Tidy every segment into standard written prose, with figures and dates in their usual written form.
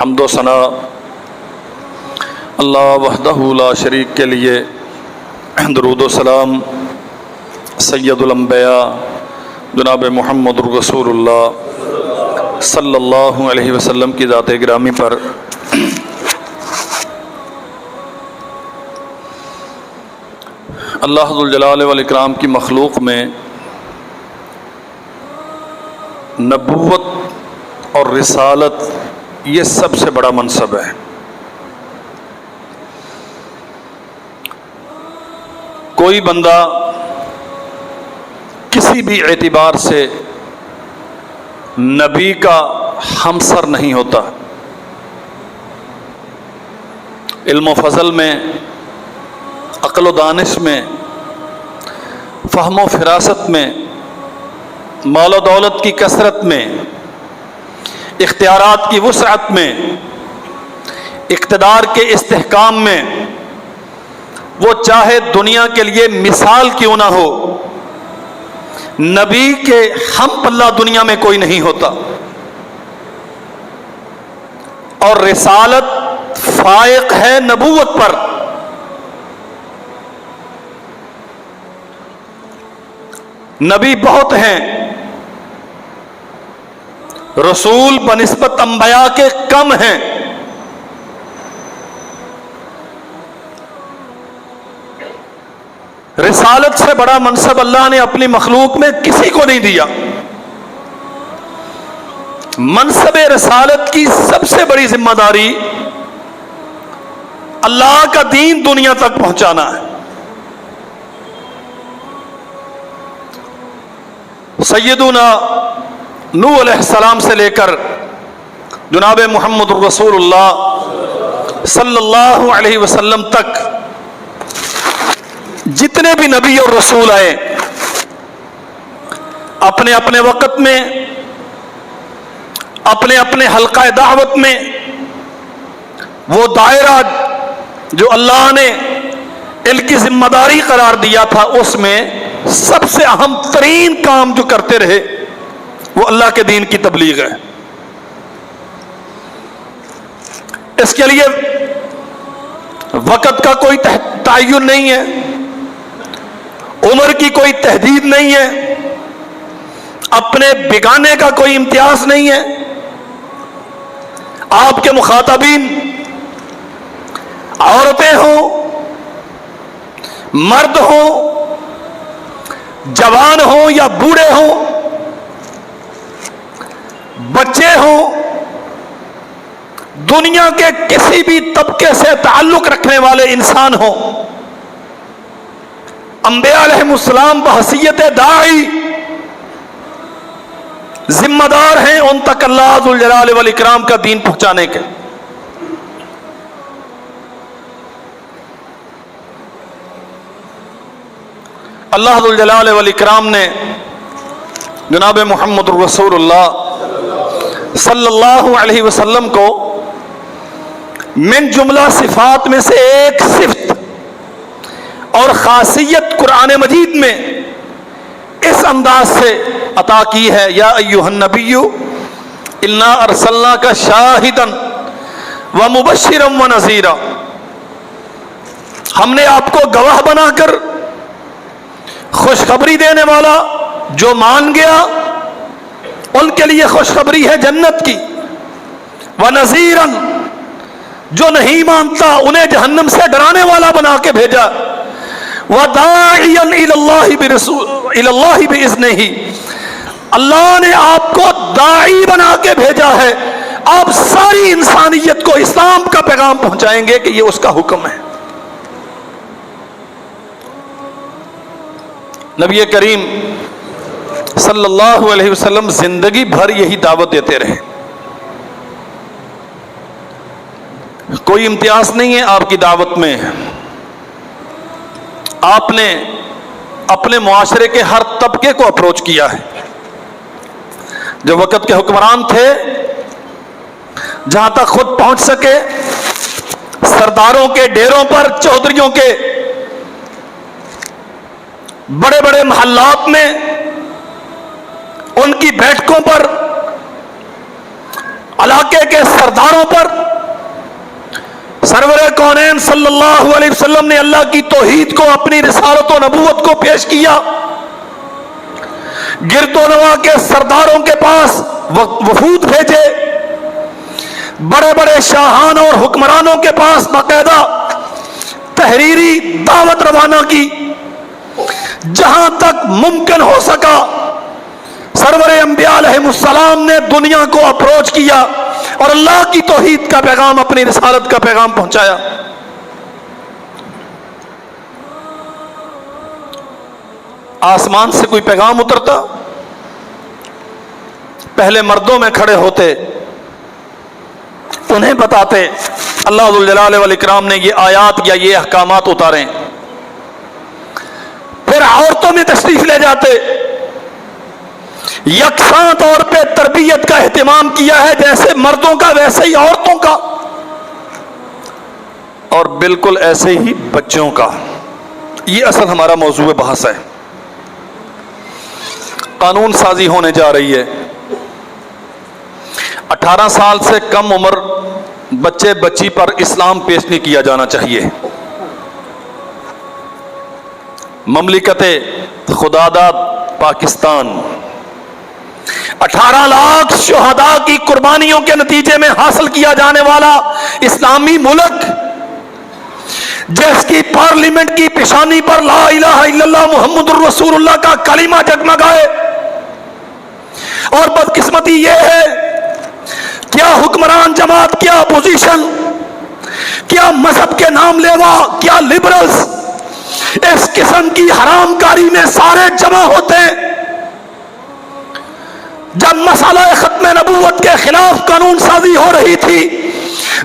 حمد و ثنا اللہ وحدہ لا شریک کے لیے، درود و سلام سید الانبیاء جناب محمد رسول اللہ صلی اللہ علیہ وسلم کی ذات گرامی پر اللہ ذوالجلال والاکرام کی مخلوق میں نبوت اور رسالت یہ سب سے بڑا منصب ہے۔ کوئی بندہ کسی بھی اعتبار سے نبی کا ہمسر نہیں ہوتا، علم و فضل میں، عقل و دانش میں، فہم و فراست میں، مال و دولت کی کثرت میں، اختیارات کی وسعت میں، اقتدار کے استحکام میں، وہ چاہے دنیا کے لیے مثال کیوں نہ ہو، نبی کے ہم پلہ دنیا میں کوئی نہیں ہوتا۔ اور رسالت فائق ہے نبوت پر۔ نبی بہت ہیں، رسول بنسبت انبیاء کے کم ہیں۔ رسالت سے بڑا منصب اللہ نے اپنی مخلوق میں کسی کو نہیں دیا۔ منصب رسالت کی سب سے بڑی ذمہ داری اللہ کا دین دنیا تک پہنچانا ہے۔ سیدنا نوح علیہ السلام سے لے کر جناب محمد رسول اللہ صلی اللہ علیہ وسلم تک جتنے بھی نبی اور رسول آئے، اپنے اپنے وقت میں، اپنے اپنے حلقہ دعوت میں، وہ دائرہ جو اللہ نے ان کی ذمہ داری قرار دیا تھا، اس میں سب سے اہم ترین کام جو کرتے رہے وہ اللہ کے دین کی تبلیغ ہے۔ اس کے لیے وقت کا کوئی تعین نہیں ہے، عمر کی کوئی تحدید نہیں ہے، اپنے بگانے کا کوئی امتیاز نہیں ہے۔ آپ کے مخاطبین عورتیں ہوں، مرد ہوں، جوان ہوں یا بوڑھے ہوں، بچے ہوں، دنیا کے کسی بھی طبقے سے تعلق رکھنے والے انسان ہوں، انبیاء علیہ السلام بحیثیت داعی ذمہ دار ہیں ان تک اللہ ذوالجلال والاکرام کا دین پہنچانے کے۔ اللہ ذوالجلال والاکرام نے جناب محمد رسول اللہ صلی اللہ علیہ وسلم کو من جملہ صفات میں سے ایک صفت اور خاصیت قرآن مجید میں اس انداز سے عطا کی ہے، یا ایھا النبی انا ارسلناک شاہدا ومبشرا ونذیرا۔ ہم نے آپ کو گواہ بنا کر خوشخبری دینے والا، جو مان گیا ان کے لیے خوشخبری ہے جنت کی، ونذیرا جو نہیں مانتا انہیں جہنم سے ڈرانے والا بنا کے بھیجا، وَدَاعِيًا إِلَى اللَّهِ بِإِذْنِهِ، اللہ نے آپ کو داعی بنا کے بھیجا ہے، آپ ساری انسانیت کو اسلام کا پیغام پہنچائیں گے کہ یہ اس کا حکم ہے۔ نبی کریم صلی اللہ علیہ وسلم زندگی بھر یہی دعوت دیتے رہے، کوئی امتیاز نہیں ہے آپ کی دعوت میں۔ آپ نے اپنے معاشرے کے ہر طبقے کو اپروچ کیا ہے۔ جو وقت کے حکمران تھے، جہاں تک خود پہنچ سکے، سرداروں کے ڈیروں پر، چودھریوں کے بڑے بڑے محلات میں، ان کی بیٹھکوں پر علاقے کے سرداروں پر سرور کونین صلی اللہ علیہ وسلم نے اللہ کی توحید کو، اپنی رسالت و نبوت کو پیش کیا. گرد و نواح کے سرداروں کے پاس وفود بھیجے، بڑے بڑے شاہان اور حکمرانوں کے پاس باقاعدہ تحریری دعوت روانہ کی. جہاں تک ممکن ہو سکا سرور انبیاء علیہ السلام نے دنیا کو اپروچ کیا اور اللہ کی توحید کا پیغام، اپنی رسالت کا پیغام پہنچایا. آسمان سے کوئی پیغام اترتا، پہلے مردوں میں کھڑے ہوتے، انہیں بتاتے. اللہ ذو الجلال والاکرام نے یہ آیات یا یہ احکامات اتارے. پھر عورتوں میں تشریف لے جاتے، یکساں طور پہ تربیت کا اہتمام کیا ہے، جیسے مردوں کا ویسے ہی عورتوں کا، اور بالکل ایسے ہی بچوں کا. یہ اصل ہمارا موضوع بحث ہے. قانون سازی ہونے جا رہی ہے. 18 سال سے کم عمر بچے بچی پر اسلام پیش نہیں کیا جانا چاہیے. مملکت خداداد پاکستان 18 لاکھ شہداء کی قربانیوں کے نتیجے میں حاصل کیا جانے والا اسلامی ملک، جس کی پارلیمنٹ کی پیشانی پر لا الہ الا اللہ محمد الرسول اللہ کا کلمہ جگمگائے. اور بدقسمتی یہ ہے، کیا حکمران جماعت، کیا اپوزیشن، کیا مذہب کے نام لیوا، کیا لبرلز اس قسم کی حرام کاری میں سارے جمع ہوتے ہیں. جب مسئلہ ختم نبوت کے خلاف قانون سازی ہو رہی تھی،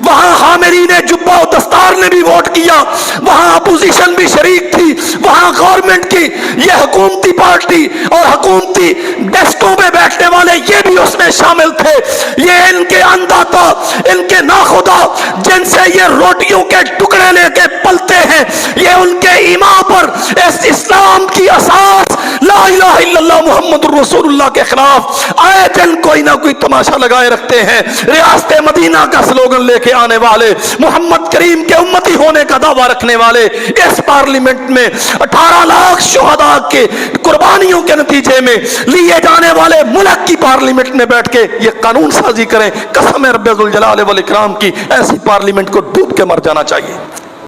وہاں حامرین جبہ و دستار نے بھی ووٹ کیا، وہاں اپوزیشن بھی شریک تھی، وہاں گورنمنٹ کی یہ حکومتی پارٹی اور حکومتی ڈیسکوں پہ بیٹھنے والے یہ بھی اس میں شامل تھے. یہ ان کے انداتا، ان کے ناخدا جن سے یہ روٹیوں کے ٹکڑے لے کے پلتے ہیں، یہ ان کے ایمان پر اس اسلام کی اساس لا الہ الا اللہ محمد الرسول اللہ کے خلاف آئے دن کوئی نہ کوئی تماشا لگائے رکھتے ہیں. ریاست مدینہ کا سلوگن لے کے آنے والے، محمد کریم کے امتی ہونے کا دعویٰ رکھنے والے، اس پارلیمنٹ میں 18 لاکھ شہداء کے قربانیوں کے نتیجے میں لیے جانے والے ملک کی پارلیمنٹ میں بیٹھ کے یہ قانون سازی کریں. قسم ہے رب ذوالجلال والاکرام کی، ایسی پارلیمنٹ کو ڈوب کے مر جانا چاہیے.